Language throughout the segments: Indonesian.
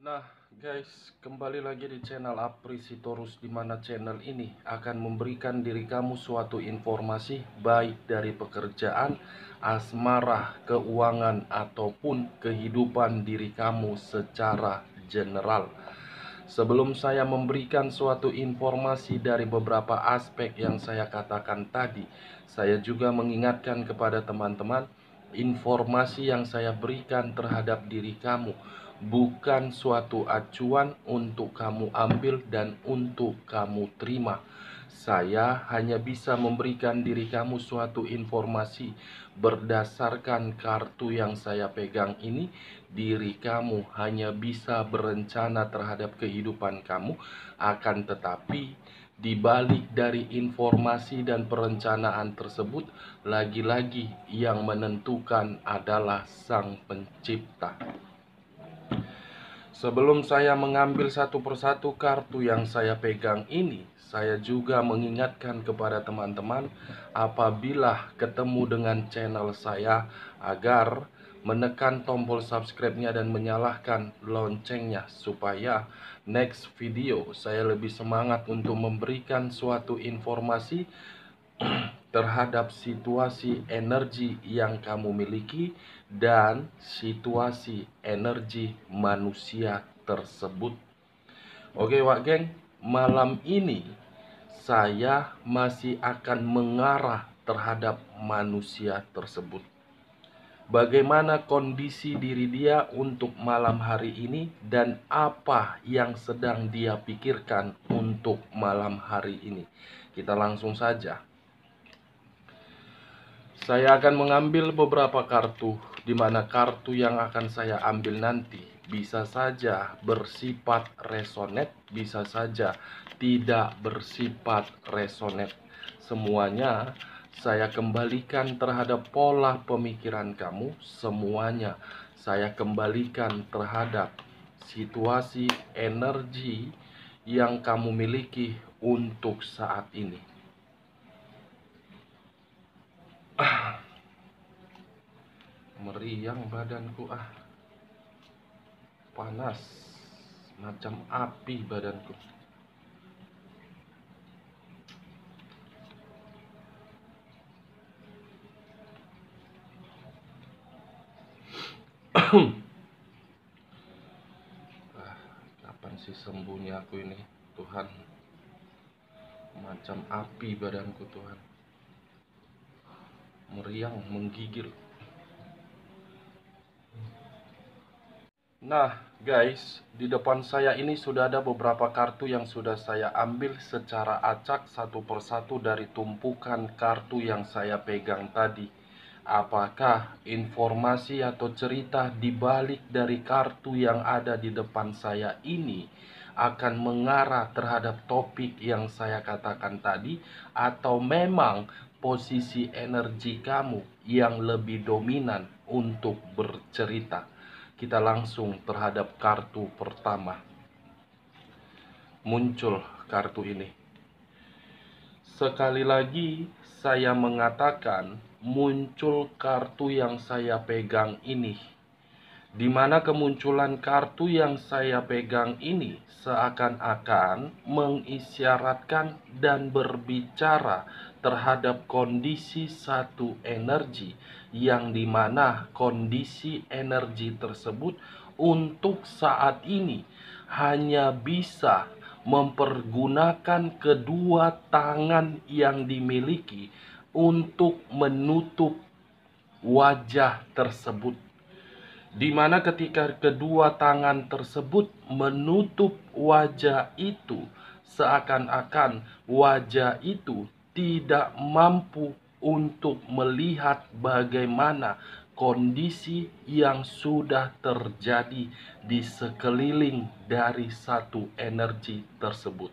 Nah guys, kembali lagi di channel Aprisitorus, di mana channel ini akan memberikan diri kamu suatu informasi baik dari pekerjaan, asmara, keuangan, ataupun kehidupan diri kamu secara general. Sebelum saya memberikan suatu informasi dari beberapa aspek yang saya katakan tadi, saya juga mengingatkan kepada teman-teman, informasi yang saya berikan terhadap diri kamu bukan suatu acuan untuk kamu ambil dan untuk kamu terima. Saya hanya bisa memberikan diri kamu suatu informasi berdasarkan kartu yang saya pegang ini. Diri kamu hanya bisa berencana terhadap kehidupan kamu, akan tetapi di balik dari informasi dan perencanaan tersebut, lagi-lagi yang menentukan adalah Sang Pencipta. Sebelum saya mengambil satu persatu kartu yang saya pegang ini, saya juga mengingatkan kepada teman-teman, apabila ketemu dengan channel saya, agar menekan tombol subscribe-nya dan menyalakan loncengnya, supaya next video saya lebih semangat untuk memberikan suatu informasi terhadap situasi energi yang kamu miliki dan situasi energi manusia tersebut. Oke Wak Geng, malam ini saya masih akan mengarah terhadap manusia tersebut. Bagaimana kondisi diri dia untuk malam hari ini dan apa yang sedang dia pikirkan untuk malam hari ini. Kita langsung saja. Saya akan mengambil beberapa kartu, di mana kartu yang akan saya ambil nanti bisa saja bersifat resonate, bisa saja tidak bersifat resonate. Semuanya saya kembalikan terhadap pola pemikiran kamu, semuanya saya kembalikan terhadap situasi energi yang kamu miliki untuk saat ini. Meriang badanku, panas macam api badanku. Kapan sih sembuhnya aku ini, Tuhan? Macam api badanku, Tuhan. Meriang, menggigil. Nah guys, di depan saya ini sudah ada beberapa kartu yang sudah saya ambil secara acak satu persatu dari tumpukan kartu yang saya pegang tadi. Apakah informasi atau cerita di balik dari kartu yang ada di depan saya ini akan mengarah terhadap topik yang saya katakan tadi, atau memang posisi energi kamu yang lebih dominan untuk bercerita? Kita langsung terhadap kartu pertama. Muncul kartu ini. Sekali lagi saya mengatakan, muncul kartu yang saya pegang ini, di mana kemunculan kartu yang saya pegang ini seakan-akan mengisyaratkan dan berbicara terhadap kondisi satu energi, yang dimana kondisi energi tersebut untuk saat ini hanya bisa mempergunakan kedua tangan yang dimiliki untuk menutup wajah tersebut, di mana ketika kedua tangan tersebut menutup wajah itu, seakan-akan wajah itu tidak mampu untuk melihat bagaimana kondisi yang sudah terjadi di sekeliling dari satu energi tersebut.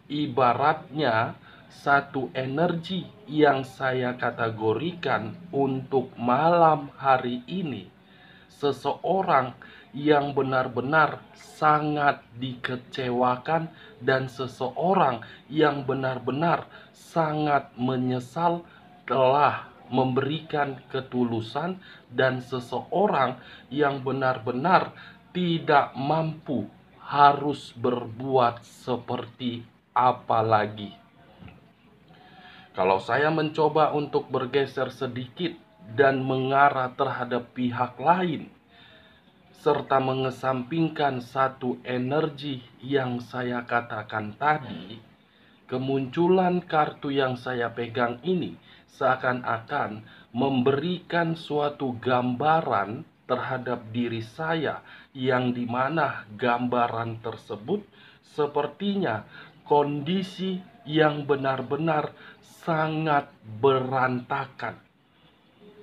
Ibaratnya satu energi yang saya kategorikan untuk malam hari ini, seseorang yang benar-benar sangat dikecewakan dan seseorang yang benar-benar sangat menyesal telah memberikan ketulusan, dan seseorang yang benar-benar tidak mampu harus berbuat seperti apa lagi. Kalau saya mencoba untuk bergeser sedikit dan mengarah terhadap pihak lain, serta mengesampingkan satu energi yang saya katakan tadi, kemunculan kartu yang saya pegang ini seakan-akan memberikan suatu gambaran terhadap diri saya, yang dimana gambaran tersebut sepertinya kondisi yang benar-benar sangat berantakan.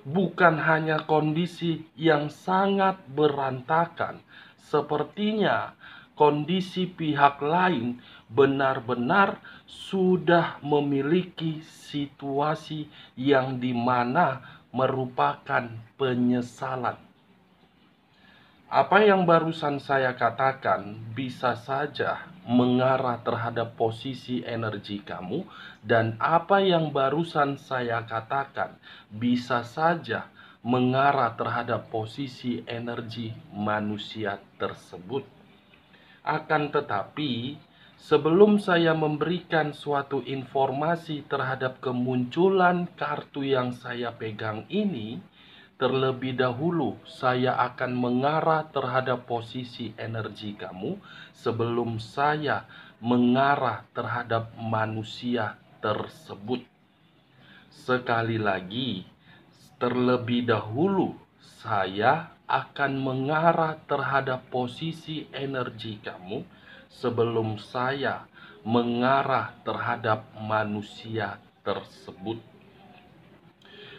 Bukan hanya kondisi yang sangat berantakan, sepertinya kondisi pihak lain benar-benar sudah memiliki situasi yang dimana merupakan penyesalan. Apa yang barusan saya katakan bisa saja mengarah terhadap posisi energi kamu, dan apa yang barusan saya katakan bisa saja mengarah terhadap posisi energi manusia tersebut. Akan tetapi, sebelum saya memberikan suatu informasi terhadap kemunculan kartu yang saya pegang ini, terlebih dahulu saya akan mengarah terhadap posisi energi kamu sebelum saya mengarah terhadap manusia tersebut. Sekali lagi, terlebih dahulu saya akan mengarah terhadap posisi energi kamu sebelum saya mengarah terhadap manusia tersebut.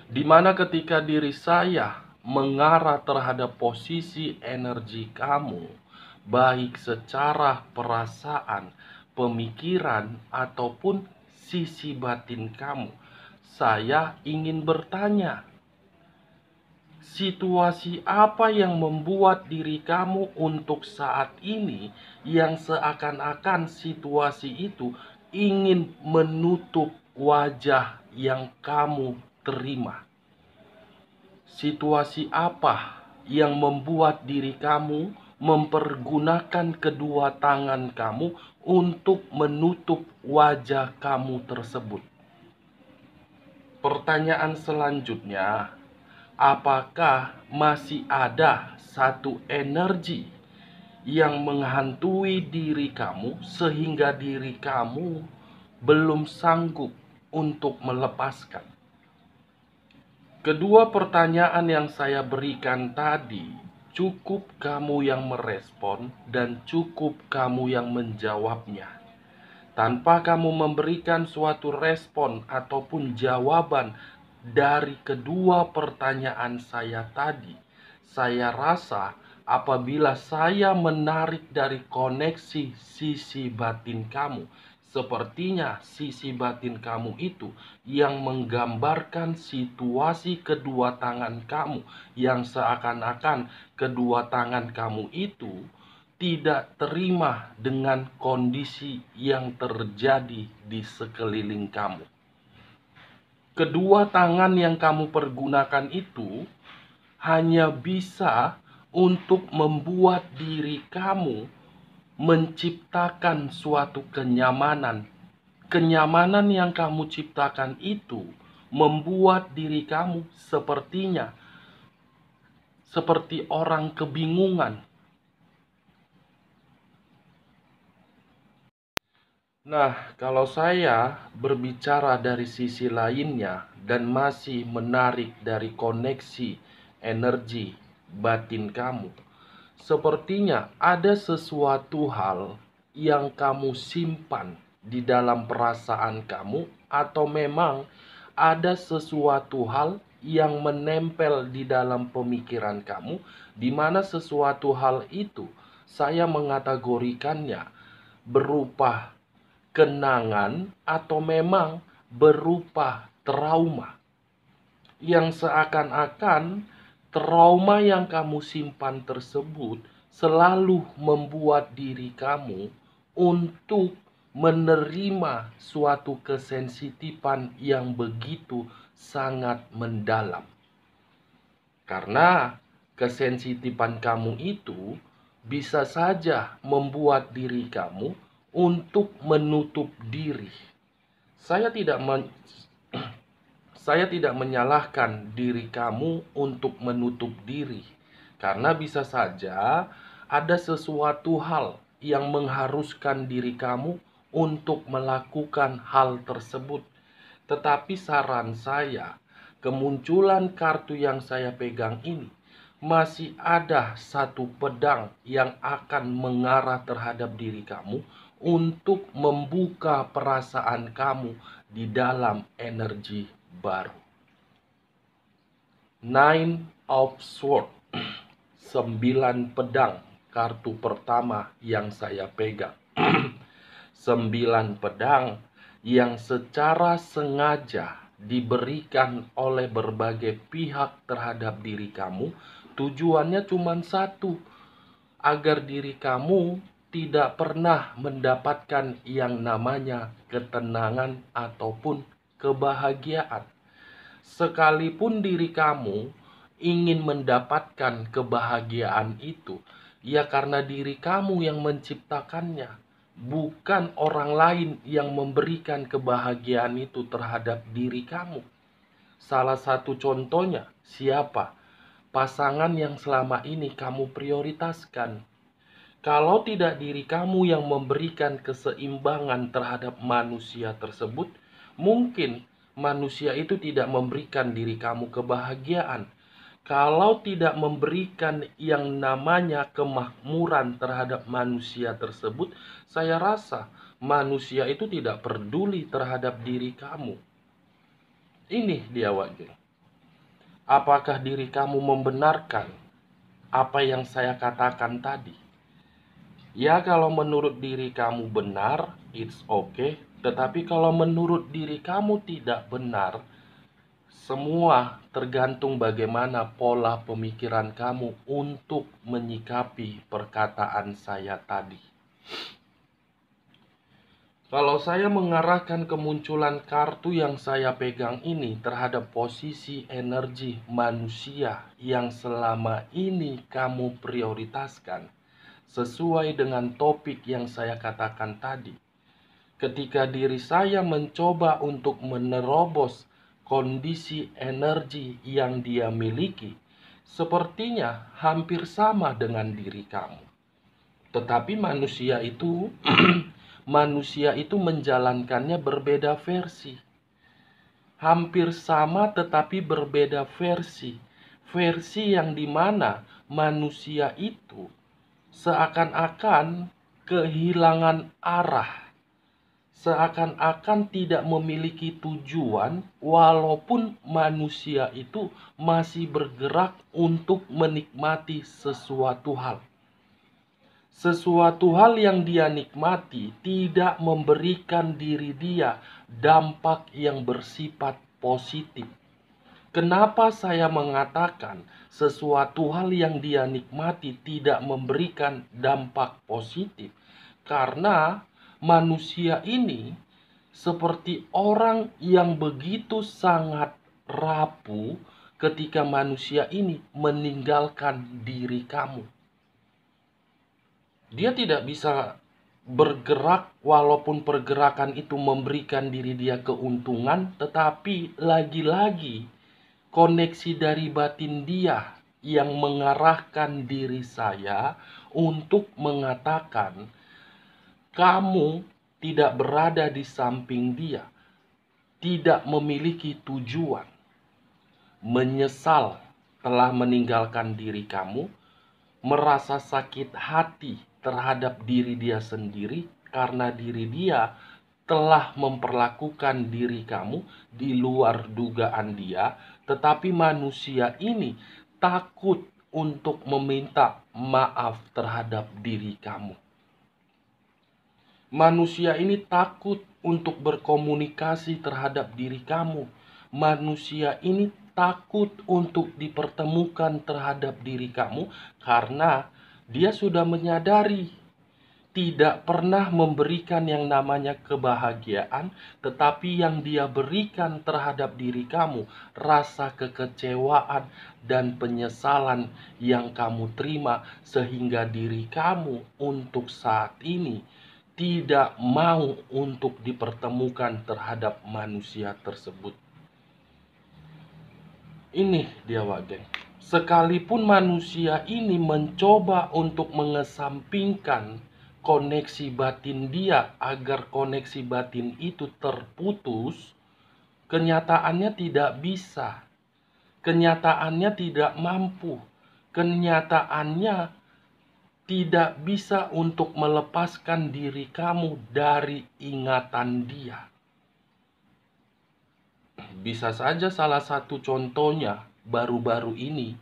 Dimana ketika diri saya mengarah terhadap posisi energi kamu, baik secara perasaan, pemikiran, ataupun sisi batin kamu, saya ingin bertanya, situasi apa yang membuat diri kamu untuk saat ini yang seakan-akan situasi itu ingin menutup wajah yang kamu terima? Situasi apa yang membuat diri kamu mempergunakan kedua tangan kamu untuk menutup wajah kamu tersebut? Pertanyaan selanjutnya, apakah masih ada satu energi yang menghantui diri kamu sehingga diri kamu belum sanggup untuk melepaskan? Kedua pertanyaan yang saya berikan tadi, cukup kamu yang merespon dan cukup kamu yang menjawabnya. Tanpa kamu memberikan suatu respon ataupun jawaban dari kedua pertanyaan saya tadi, saya rasa apabila saya menarik dari koneksi sisi batin kamu, sepertinya sisi batin kamu itu yang menggambarkan situasi kedua tangan kamu, yang seakan-akan kedua tangan kamu itu tidak terima dengan kondisi yang terjadi di sekeliling kamu. Kedua tangan yang kamu pergunakan itu hanya bisa untuk membuat diri kamu menciptakan suatu kenyamanan. Kenyamanan yang kamu ciptakan itu membuat diri kamu sepertinya seperti orang kebingungan. Nah, kalau saya berbicara dari sisi lainnya dan masih menarik dari koneksi energi batin kamu, sepertinya ada sesuatu hal yang kamu simpan di dalam perasaan kamu, atau memang ada sesuatu hal yang menempel di dalam pemikiran kamu, di mana sesuatu hal itu saya mengategorikannya berupa kenangan atau memang berupa trauma, yang seakan-akan trauma yang kamu simpan tersebut selalu membuat diri kamu untuk menerima suatu kesensitifan yang begitu sangat mendalam. Karena kesensitifan kamu itu bisa saja membuat diri kamu untuk menutup diri. Saya tidak saya tidak menyalahkan diri kamu untuk menutup diri, karena bisa saja ada sesuatu hal yang mengharuskan diri kamu untuk melakukan hal tersebut. Tetapi saran saya, kemunculan kartu yang saya pegang ini, masih ada satu pedang yang akan mengarah terhadap diri kamu untuk membuka perasaan kamu di dalam energi baru. Nine of Swords, 9 pedang, kartu pertama yang saya pegang. 9 pedang yang secara sengaja diberikan oleh berbagai pihak terhadap diri kamu. Tujuannya cuma satu, agar diri kamu tidak pernah mendapatkan yang namanya ketenangan ataupun kebahagiaan. Sekalipun diri kamu ingin mendapatkan kebahagiaan itu, ya karena diri kamu yang menciptakannya, bukan orang lain yang memberikan kebahagiaan itu terhadap diri kamu. Salah satu contohnya, siapa? Pasangan yang selama ini kamu prioritaskan. Kalau tidak diri kamu yang memberikan keseimbangan terhadap manusia tersebut, mungkin manusia itu tidak memberikan diri kamu kebahagiaan. Kalau tidak memberikan yang namanya kemakmuran terhadap manusia tersebut, saya rasa manusia itu tidak peduli terhadap diri kamu. Ini dia, Wage. Apakah diri kamu membenarkan apa yang saya katakan tadi? Ya, kalau menurut diri kamu benar, it's okay. Tetapi kalau menurut diri kamu tidak benar, semua tergantung bagaimana pola pemikiran kamu untuk menyikapi perkataan saya tadi. Kalau saya mengarahkan kemunculan kartu yang saya pegang ini terhadap posisi energi manusia yang selama ini kamu prioritaskan, sesuai dengan topik yang saya katakan tadi, ketika diri saya mencoba untuk menerobos kondisi energi yang dia miliki, sepertinya hampir sama dengan diri kamu. Tetapi manusia itu manusia itu menjalankannya berbeda versi. Hampir sama tetapi berbeda versi. Versi yang dimana manusia itu seakan-akan kehilangan arah, seakan-akan tidak memiliki tujuan, walaupun manusia itu masih bergerak untuk menikmati sesuatu hal. Sesuatu hal yang dia nikmati tidak memberikan diri dia dampak yang bersifat positif. Kenapa saya mengatakan sesuatu hal yang dia nikmati tidak memberikan dampak positif? Karena manusia ini seperti orang yang begitu sangat rapuh ketika manusia ini meninggalkan diri kamu. Dia tidak bisa bergerak walaupun pergerakan itu memberikan diri dia keuntungan, tetapi lagi-lagi koneksi dari batin dia yang mengarahkan diri saya untuk mengatakan kamu tidak berada di samping dia, tidak memiliki tujuan, menyesal telah meninggalkan diri kamu, merasa sakit hati terhadap diri dia sendiri karena diri dia telah memperlakukan diri kamu di luar dugaan dia, tetapi manusia ini takut untuk meminta maaf terhadap diri kamu. Manusia ini takut untuk berkomunikasi terhadap diri kamu. Manusia ini takut untuk dipertemukan terhadap diri kamu karena dia sudah menyadari tidak pernah memberikan yang namanya kebahagiaan, tetapi yang dia berikan terhadap diri kamu, rasa kekecewaan dan penyesalan yang kamu terima, sehingga diri kamu untuk saat ini tidak mau untuk dipertemukan terhadap manusia tersebut. Ini dia, geng. Sekalipun manusia ini mencoba untuk mengesampingkan koneksi batin dia agar koneksi batin itu terputus, kenyataannya tidak bisa. Kenyataannya tidak mampu. Kenyataannya tidak bisa untuk melepaskan diri kamu dari ingatan dia. Bisa saja salah satu contohnya baru-baru ini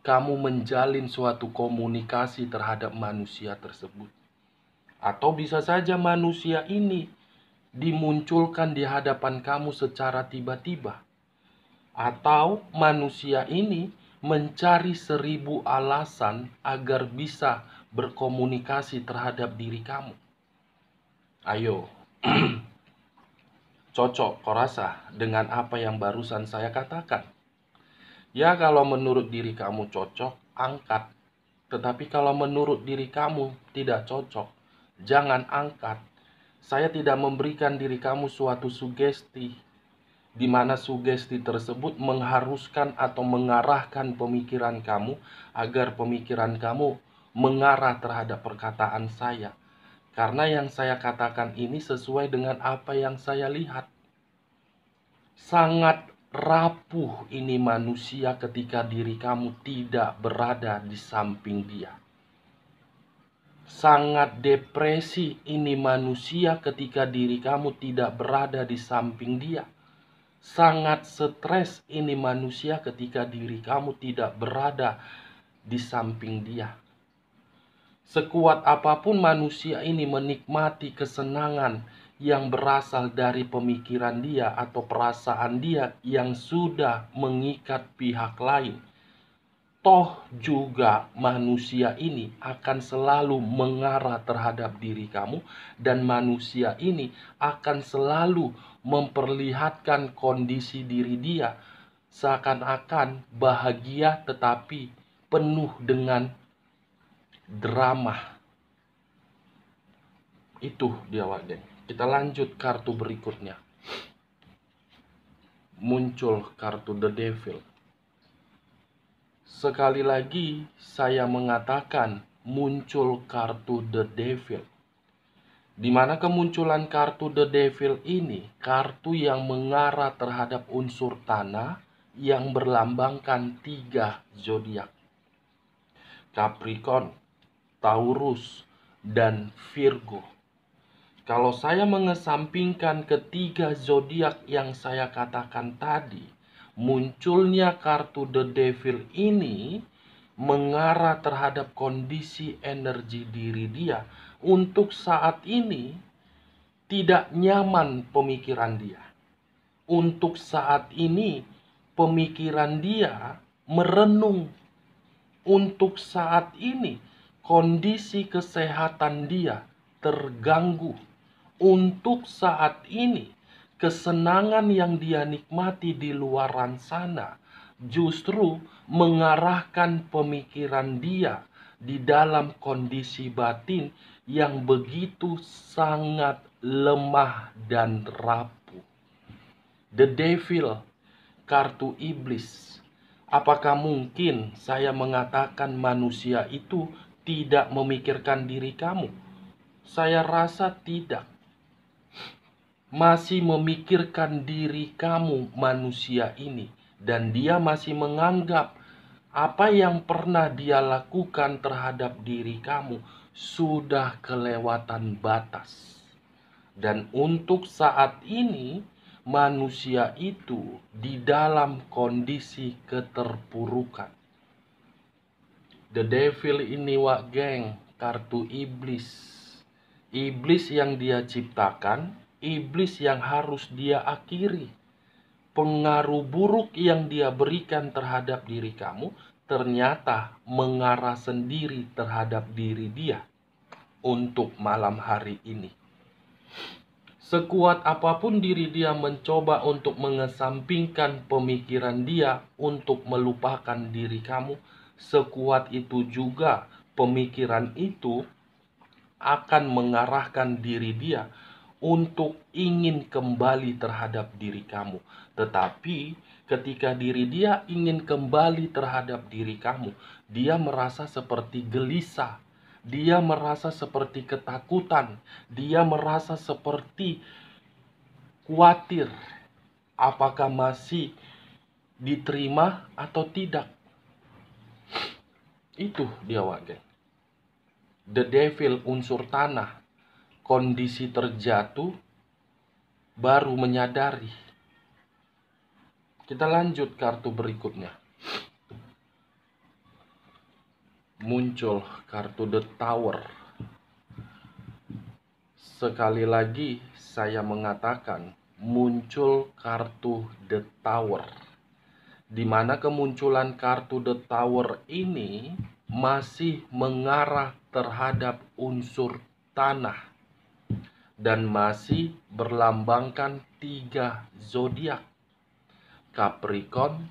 kamu menjalin suatu komunikasi terhadap manusia tersebut. Atau bisa saja manusia ini dimunculkan di hadapan kamu secara tiba-tiba. Atau manusia ini mencari 1000 alasan agar bisa berkomunikasi terhadap diri kamu. Ayo, cocok kau rasa dengan apa yang barusan saya katakan? Ya, kalau menurut diri kamu cocok, angkat. Tetapi kalau menurut diri kamu tidak cocok, jangan angkat. Saya tidak memberikan diri kamu suatu sugesti, di mana sugesti tersebut mengharuskan atau mengarahkan pemikiran kamu agar pemikiran kamu mengarah terhadap perkataan saya. Karena yang saya katakan ini sesuai dengan apa yang saya lihat. Sangat rapuh ini manusia ketika diri kamu tidak berada di samping dia. Sangat depresi ini manusia ketika diri kamu tidak berada di samping dia. Sangat stres ini manusia ketika diri kamu tidak berada di samping dia. Sekuat apapun manusia ini menikmati kesenangan yang berasal dari pemikiran dia atau perasaan dia yang sudah mengikat pihak lain, toh juga manusia ini akan selalu mengarah terhadap diri kamu, dan manusia ini akan selalu memperlihatkan kondisi diri dia seakan-akan bahagia tetapi penuh dengan drama. Itu dia, geng. Kita lanjut kartu berikutnya. Muncul kartu The Devil. Sekali lagi saya mengatakan muncul kartu The Devil. Di mana kemunculan kartu The Devil ini, kartu yang mengarah terhadap unsur tanah yang berlambangkan 3 zodiak. Capricorn, Taurus, dan Virgo. Kalau saya mengesampingkan ketiga zodiak yang saya katakan tadi, munculnya kartu The Devil ini mengarah terhadap kondisi energi diri dia. Untuk saat ini tidak nyaman pemikiran dia. Untuk saat ini pemikiran dia merenung. Untuk saat ini kondisi kesehatan dia terganggu. Untuk saat ini, kesenangan yang dia nikmati di luaran sana justru mengarahkan pemikiran dia di dalam kondisi batin yang begitu sangat lemah dan rapuh. The Devil, kartu iblis. Apakah mungkin saya mengatakan manusia itu tidak memikirkan diri kamu? Saya rasa tidak. Masih memikirkan diri kamu manusia ini, dan dia masih menganggap apa yang pernah dia lakukan terhadap diri kamu sudah kelewatan batas. Dan untuk saat ini manusia itu di dalam kondisi keterpurukan. The Devil ini, geng, kartu iblis. Iblis yang dia ciptakan, iblis yang harus dia akhiri. Pengaruh buruk yang dia berikan terhadap diri kamu ternyata mengarah sendiri terhadap diri dia. untuk malam hari ini. Sekuat apapun diri dia mencoba untuk mengesampingkan pemikiran dia untuk melupakan diri kamu, sekuat itu juga pemikiran itu akan mengarahkan diri dia untuk ingin kembali terhadap diri kamu. Tetapi ketika diri dia ingin kembali terhadap diri kamu, dia merasa seperti gelisah, dia merasa seperti ketakutan, dia merasa seperti khawatir apakah masih diterima atau tidak. Itu dia, geng. The devil unsur tanah, kondisi terjatuh, baru menyadari. Kita lanjut kartu berikutnya. Muncul kartu The Tower. Sekali lagi saya mengatakan, muncul kartu The Tower. Di mana kemunculan kartu The Tower ini masih mengarah terhadap unsur tanah dan masih berlambangkan 3 zodiak: Capricorn,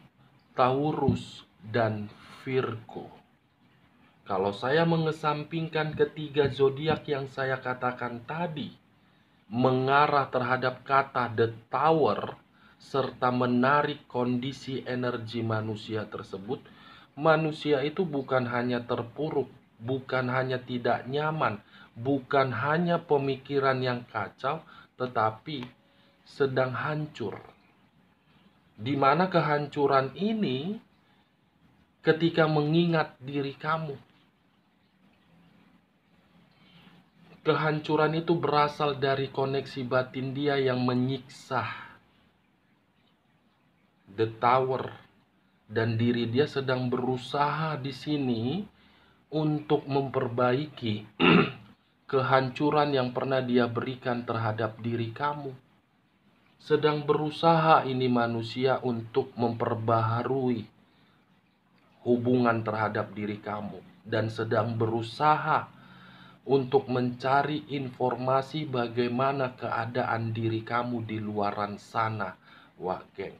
Taurus, dan Virgo. Kalau saya mengesampingkan ketiga zodiak yang saya katakan tadi, mengarah terhadap kata The Tower, serta menarik kondisi energi manusia tersebut, manusia itu bukan hanya terpuruk, bukan hanya tidak nyaman, bukan hanya pemikiran yang kacau, tetapi sedang hancur. Di mana kehancuran ini ketika mengingat diri kamu. Kehancuran itu berasal dari koneksi batin dia yang menyiksa The Tower, dan diri dia sedang berusaha di sini untuk memperbaiki kehancuran yang pernah dia berikan terhadap diri kamu. Sedang berusaha ini manusia untuk memperbaharui hubungan terhadap diri kamu, dan sedang berusaha untuk mencari informasi bagaimana keadaan diri kamu di luaran sana, geng.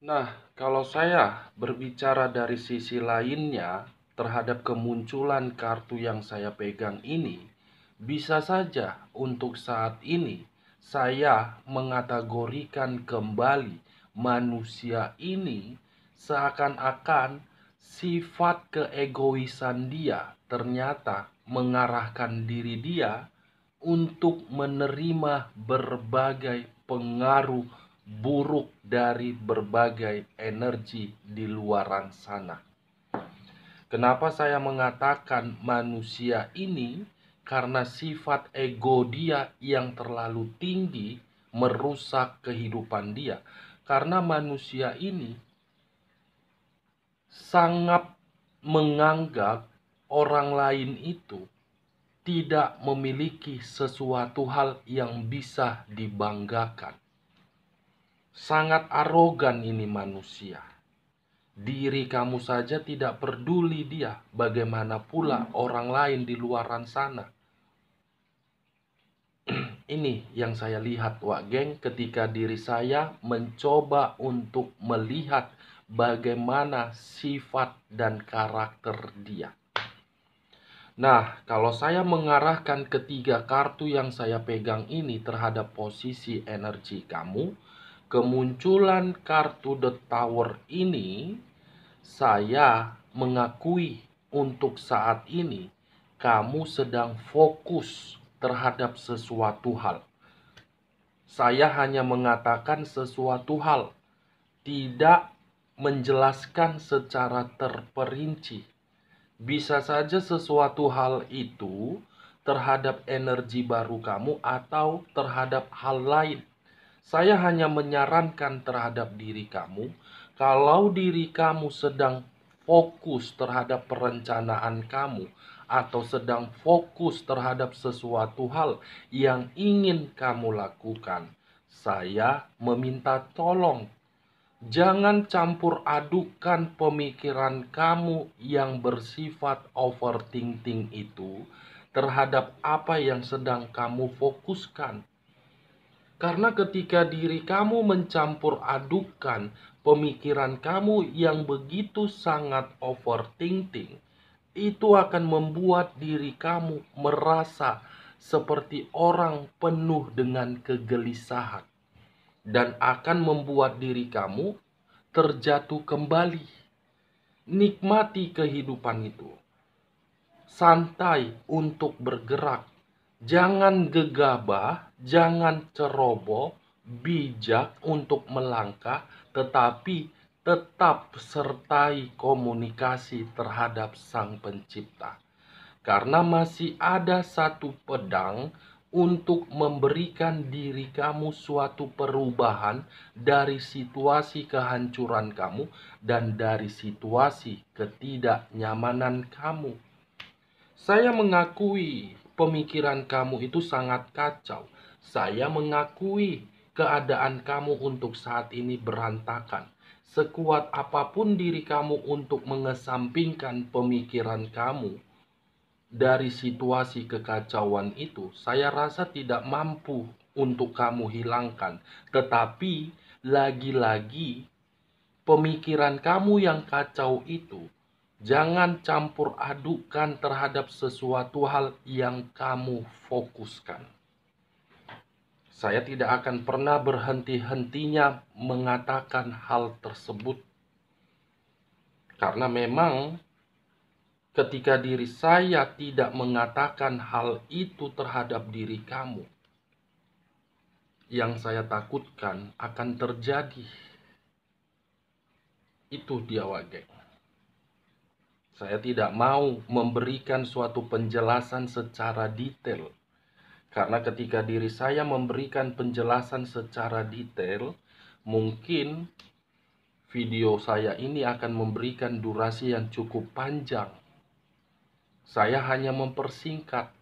Nah, kalau saya berbicara dari sisi lainnya terhadap kemunculan kartu yang saya pegang ini, bisa saja untuk saat ini saya mengategorikan kembali manusia ini seakan-akan sifat keegoisan dia ternyata mengarahkan diri dia untuk menerima berbagai pengaruh buruk dari berbagai energi di luaran sana. Kenapa saya mengatakan manusia ini? Karena sifat ego dia yang terlalu tinggi merusak kehidupan dia. Karena manusia ini sangat menganggap orang lain itu tidak memiliki sesuatu hal yang bisa dibanggakan. Sangat arogan ini manusia. Diri kamu saja tidak peduli dia, bagaimana pula orang lain di luaran sana. Ini yang saya lihat, geng, ketika diri saya mencoba untuk melihat bagaimana sifat dan karakter dia. Nah, kalau saya mengarahkan ketiga kartu yang saya pegang ini terhadap posisi energi kamu, kemunculan kartu The Tower ini, saya mengakui untuk saat ini kamu sedang fokus terhadap sesuatu hal. Saya hanya mengatakan sesuatu hal, tidak menjelaskan secara terperinci. Bisa saja sesuatu hal itu terhadap energi baru kamu atau terhadap hal lain. Saya hanya menyarankan terhadap diri kamu, kalau diri kamu sedang fokus terhadap perencanaan kamu atau sedang fokus terhadap sesuatu hal yang ingin kamu lakukan, saya meminta tolong Jangan campur adukan pemikiran kamu yang bersifat overthinking itu terhadap apa yang sedang kamu fokuskan. Karena ketika diri kamu mencampur adukan pemikiran kamu yang begitu sangat overthinking, itu akan membuat diri kamu merasa seperti orang penuh dengan kegelisahan dan akan membuat diri kamu terjatuh kembali. Nikmati kehidupan itu. Santai untuk bergerak. Jangan gegabah, jangan ceroboh, bijak untuk melangkah, tetapi tetap sertai komunikasi terhadap Sang Pencipta. Karena masih ada satu pedang untuk memberikan diri kamu suatu perubahan dari situasi kehancuran kamu dan dari situasi ketidaknyamanan kamu. Saya mengakui pemikiran kamu itu sangat kacau. Saya mengakui keadaan kamu untuk saat ini berantakan. Sekuat apapun diri kamu untuk mengesampingkan pemikiran kamu dari situasi kekacauan itu, saya rasa tidak mampu untuk kamu hilangkan. Tetapi lagi-lagi pemikiran kamu yang kacau itu jangan campur adukan terhadap sesuatu hal yang kamu fokuskan. Saya tidak akan pernah berhenti-hentinya mengatakan hal tersebut. Karena memang ketika diri saya tidak mengatakan hal itu terhadap diri kamu, yang saya takutkan akan terjadi. Itu dia Wage. Saya tidak mau memberikan suatu penjelasan secara detail. Karena ketika diri saya memberikan penjelasan secara detail, mungkin video saya ini akan memberikan durasi yang cukup panjang. Saya hanya mempersingkat.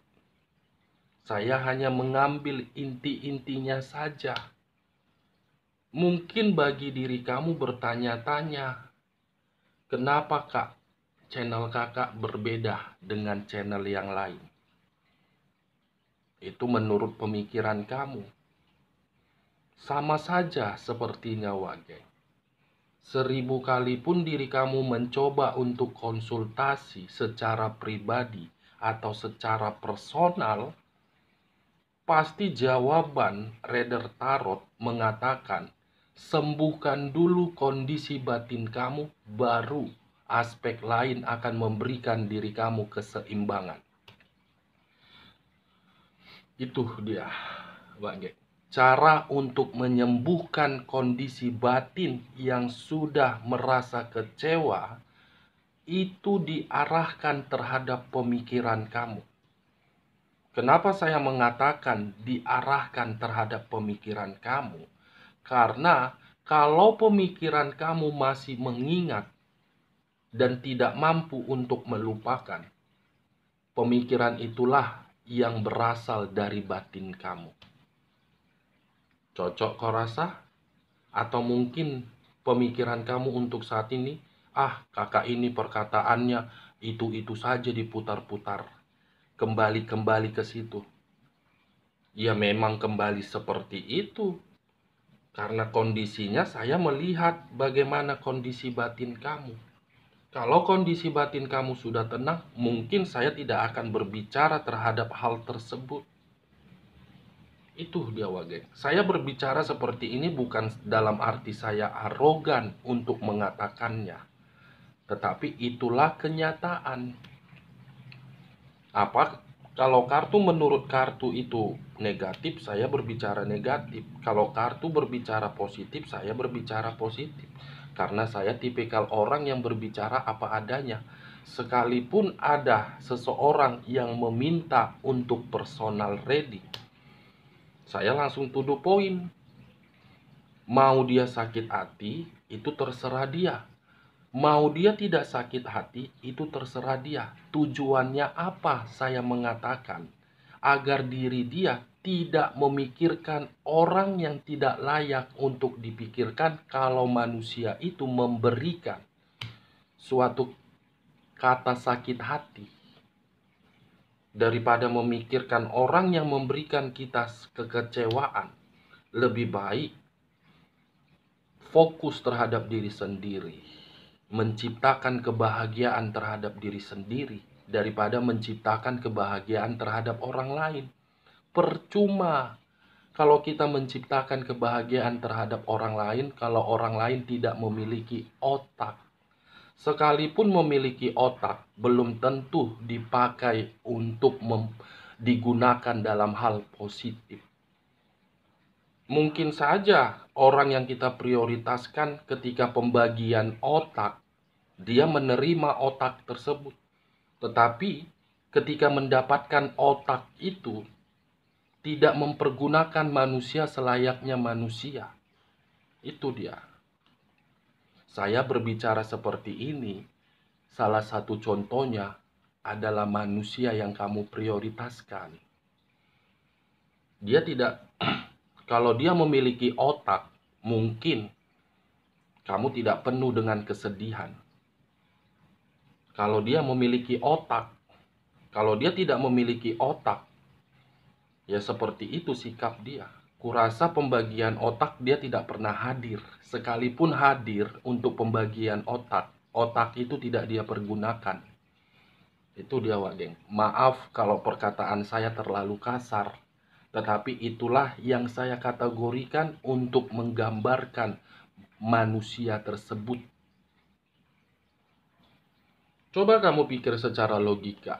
Saya hanya mengambil inti-intinya saja. Mungkin bagi diri kamu bertanya-tanya, kenapa kak channel kakak berbeda dengan channel yang lain? Itu menurut pemikiran kamu. Sama saja sepertinya Wage. 1000 kali pun diri kamu mencoba untuk konsultasi secara pribadi atau secara personal, pasti jawaban reader tarot mengatakan, sembuhkan dulu kondisi batin kamu, baru aspek lain akan memberikan diri kamu keseimbangan. Itu dia, Wage. Cara untuk menyembuhkan kondisi batin yang sudah merasa kecewa itu diarahkan terhadap pemikiran kamu. Kenapa saya mengatakan diarahkan terhadap pemikiran kamu? Karena kalau pemikiran kamu masih mengingat dan tidak mampu untuk melupakan, pemikiran itulah yang berasal dari batin kamu. Cocok kau rasa? Atau mungkin pemikiran kamu untuk saat ini, kakak ini perkataannya itu saja diputar-putar. Kembali ke situ. Ya memang kembali seperti itu. Karena kondisinya saya melihat bagaimana kondisi batin kamu. Kalau kondisi batin kamu sudah tenang, mungkin saya tidak akan berbicara terhadap hal tersebut. Itu dia Wage. Saya berbicara seperti ini bukan dalam arti saya arogan untuk mengatakannya. Tetapi itulah kenyataan. Apa kalau kartu menurut kartu itu negatif, saya berbicara negatif. Kalau kartu berbicara positif, saya berbicara positif. Karena saya tipikal orang yang berbicara apa adanya. Sekalipun ada seseorang yang meminta untuk personal reading, saya langsung to the point. Mau dia sakit hati, itu terserah dia. Mau dia tidak sakit hati, itu terserah dia. Tujuannya apa saya mengatakan? agar diri dia tidak memikirkan orang yang tidak layak untuk dipikirkan kalau manusia itu memberikan suatu kata sakit hati. Daripada memikirkan orang yang memberikan kita kekecewaan, lebih baik fokus terhadap diri sendiri, menciptakan kebahagiaan terhadap diri sendiri daripada menciptakan kebahagiaan terhadap orang lain. Percuma kalau kita menciptakan kebahagiaan terhadap orang lain kalau orang lain tidak memiliki otak. Sekalipun memiliki otak, belum tentu dipakai untuk digunakan dalam hal positif. Mungkin saja orang yang kita prioritaskan ketika pembagian otak, dia menerima otak tersebut. Tetapi ketika mendapatkan otak itu, tidak mempergunakan manusia selayaknya manusia. Itu dia. Saya berbicara seperti ini, salah satu contohnya adalah manusia yang kamu prioritaskan. Dia tidak, kalau dia memiliki otak, mungkin kamu tidak penuh dengan kesedihan. Kalau dia memiliki otak, kalau dia tidak memiliki otak, ya seperti itu sikap dia. Kurasa pembagian otak dia tidak pernah hadir. Sekalipun hadir untuk pembagian otak, otak itu tidak dia pergunakan. Itu dia, Wak Geng. Maaf kalau perkataan saya terlalu kasar. Tetapi itulah yang saya kategorikan untuk menggambarkan manusia tersebut. Coba kamu pikir secara logika.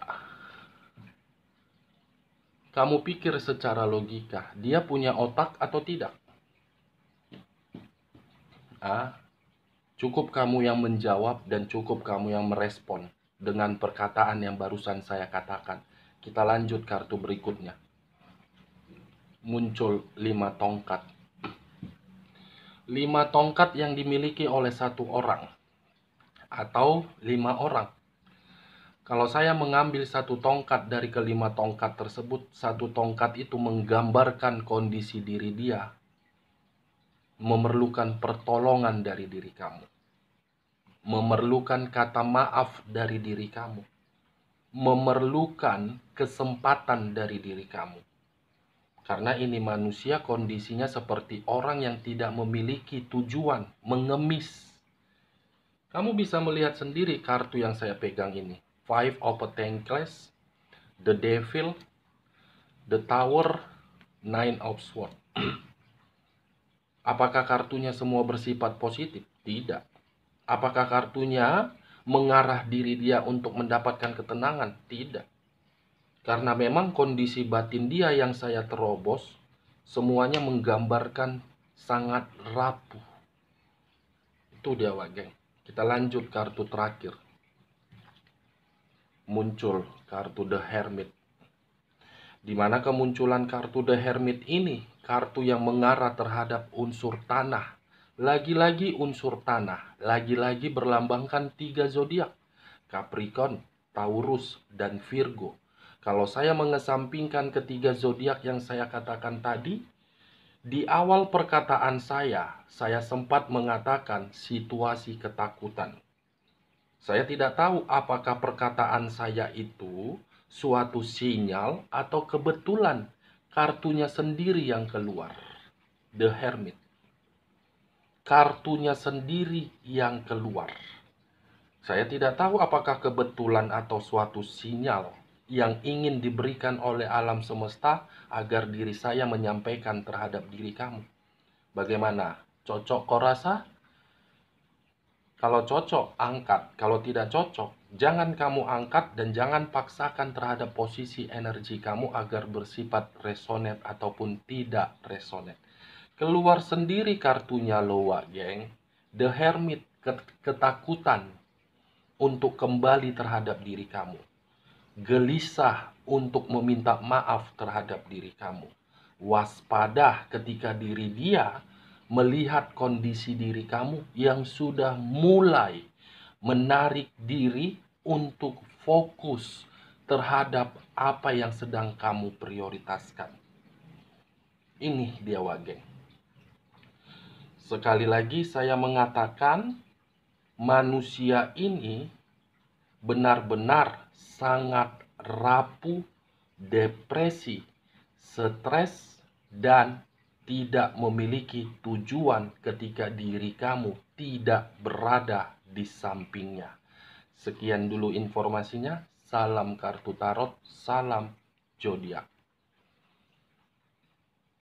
Kamu pikir secara logika, dia punya otak atau tidak? Cukup kamu yang menjawab dan cukup kamu yang merespon dengan perkataan yang barusan saya katakan. Kita lanjut kartu berikutnya. Muncul 5 tongkat. 5 tongkat yang dimiliki oleh satu orang atau 5 orang. Kalau saya mengambil satu tongkat dari kelima tongkat tersebut, satu tongkat itu menggambarkan kondisi diri dia, memerlukan pertolongan dari diri kamu, memerlukan kata maaf dari diri kamu, memerlukan kesempatan dari diri kamu. Karena ini manusia kondisinya seperti orang yang tidak memiliki tujuan, mengemis. Kamu bisa melihat sendiri kartu yang saya pegang ini. Five of Pentacles, the Devil, the Tower, Nine of Swords. Apakah kartunya semua bersifat positif? Tidak. Apakah kartunya mengarah diri dia untuk mendapatkan ketenangan? Tidak. Karena memang kondisi batin dia yang saya terobos, semuanya menggambarkan sangat rapuh. Itu dia, Wak Geng. Kita lanjut kartu terakhir. Muncul kartu The Hermit. Di mana kemunculan kartu The Hermit ini, kartu yang mengarah terhadap unsur tanah. Lagi-lagi unsur tanah, lagi-lagi berlambangkan 3 zodiak, Capricorn, Taurus, dan Virgo. Kalau saya mengesampingkan ketiga zodiak yang saya katakan tadi, di awal perkataan saya sempat mengatakan situasi ketakutan. Saya tidak tahu apakah perkataan saya itu suatu sinyal atau kebetulan kartunya sendiri yang keluar. The Hermit. Kartunya sendiri yang keluar. Saya tidak tahu apakah kebetulan atau suatu sinyal yang ingin diberikan oleh alam semesta agar diri saya menyampaikan terhadap diri kamu. Bagaimana? Cocok kau rasa? Kalau cocok, angkat. Kalau tidak cocok, jangan kamu angkat dan jangan paksakan terhadap posisi energi kamu agar bersifat resonate ataupun tidak resonate. Keluar sendiri kartunya loh, Wak Geng. The Hermit, ketakutan untuk kembali terhadap diri kamu. Gelisah untuk meminta maaf terhadap diri kamu. Waspada ketika diri dia melihat kondisi diri kamu yang sudah mulai menarik diri untuk fokus terhadap apa yang sedang kamu prioritaskan. Ini dia Wage. Sekali lagi saya mengatakan, manusia ini benar-benar sangat rapuh, depresi, stres, dan tidak memiliki tujuan ketika diri kamu tidak berada di sampingnya. Sekian dulu informasinya. Salam kartu tarot, salam zodiak.